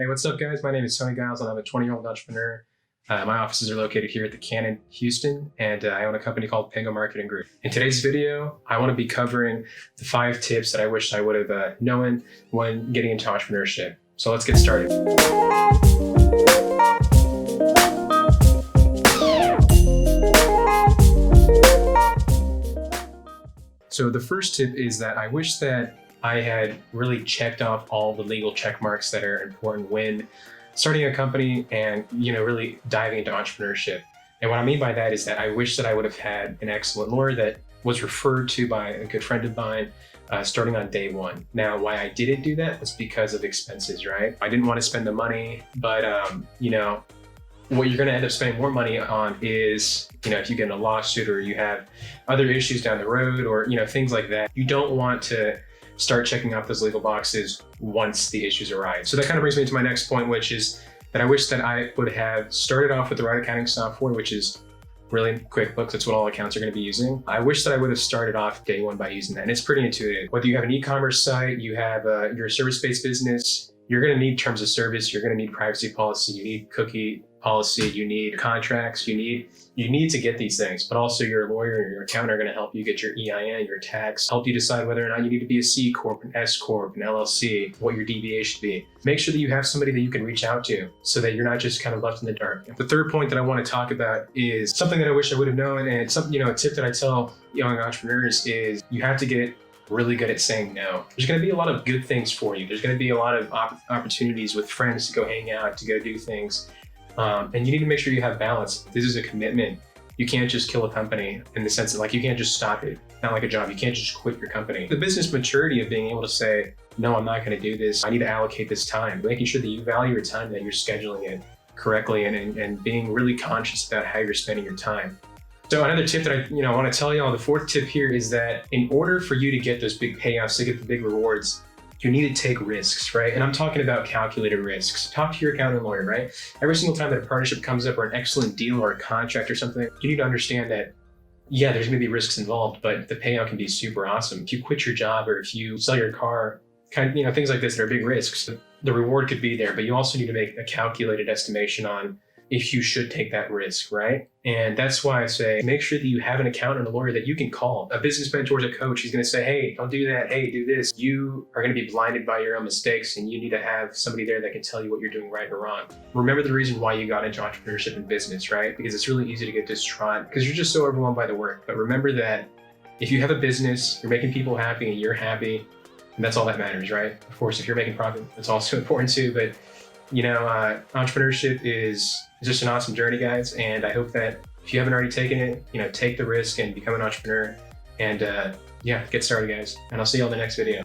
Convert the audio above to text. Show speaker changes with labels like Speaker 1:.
Speaker 1: Hey, what's up, guys? My name is Tony Gosselin. I'm a 20-year-old entrepreneur. My offices are located here at the Cannon, Houston, and I own a company called Penngo Marketing Group. In today's video, I want to be covering the 5 tips that I wish I would have known when getting into entrepreneurship. So let's get started. So the first tip is that I wish that I had really checked off all the legal check marks that are important when starting a company and really diving into entrepreneurship. And what I mean by that is that I wish that I would have had an excellent lawyer that was referred to by a good friend of mine starting on day one. Now, why I didn't do that was because of expenses, right? I didn't want to spend the money, but what you're going to end up spending more money on is, if you get in a lawsuit or you have other issues down the road or, things like that, you don't want to start checking off those legal boxes once the issues arise. So that kind of brings me to my next point, which is that I wish that I would have started off with the right accounting software, which is really QuickBooks. That's what all accounts are going to be using. I wish that I would have started off day one by using that. And it's pretty intuitive. Whether you have an e-commerce site, you have your service-based business, you're going to need terms of service, you're going to need privacy policy, you need cookie policy, you need contracts, you need to get these things, but also your lawyer and your accountant are going to help you get your EIN, your tax, help you decide whether or not you need to be a C Corp, an S Corp, an LLC, what your DBA should be. Make sure that you have somebody that you can reach out to so that you're not just kind of left in the dark. The third point that I want to talk about is something that I wish I would have known, and it's something, a tip that I tell young entrepreneurs is you have to get really good at saying no. There's going to be a lot of good things for you. There's going to be a lot of opportunities with friends to go hang out, to go do things. And you need to make sure you have balance. This is a commitment. You can't just kill a company in the sense that you can't just stop it. Not like a job. You can't just quit your company. The business maturity of being able to say, no, I'm not going to do this. I need to allocate this time. Making sure that you value your time, that you're scheduling it correctly and being really conscious about how you're spending your time. So another tip that I want to tell you all, the fourth tip here is that in order for you to get those big payouts, to get the big rewards, you need to take risks, right? And I'm talking about calculated risks. Talk to your accountant and lawyer, right? Every single time that a partnership comes up or an excellent deal or a contract or something, you need to understand that, yeah, there's gonna be risks involved, but the payout can be super awesome. If you quit your job or if you sell your car, things like this that are big risks, the reward could be there, but you also need to make a calculated estimation on if you should take that risk, right? And that's why I say, make sure that you have an accountant and a lawyer that you can call. A business mentor is a coach. He's gonna say, hey, don't do that. Hey, do this. You are gonna be blinded by your own mistakes and you need to have somebody there that can tell you what you're doing right or wrong. Remember the reason why you got into entrepreneurship and business, right? Because it's really easy to get distraught because you're just so overwhelmed by the work. But remember that if you have a business, you're making people happy and you're happy, and that's all that matters, right? Of course, if you're making profit, that's also important too, but entrepreneurship is just an awesome journey, guys. And I hope that if you haven't already taken it, take the risk and become an entrepreneur and get started, guys. And I'll see you on the next video.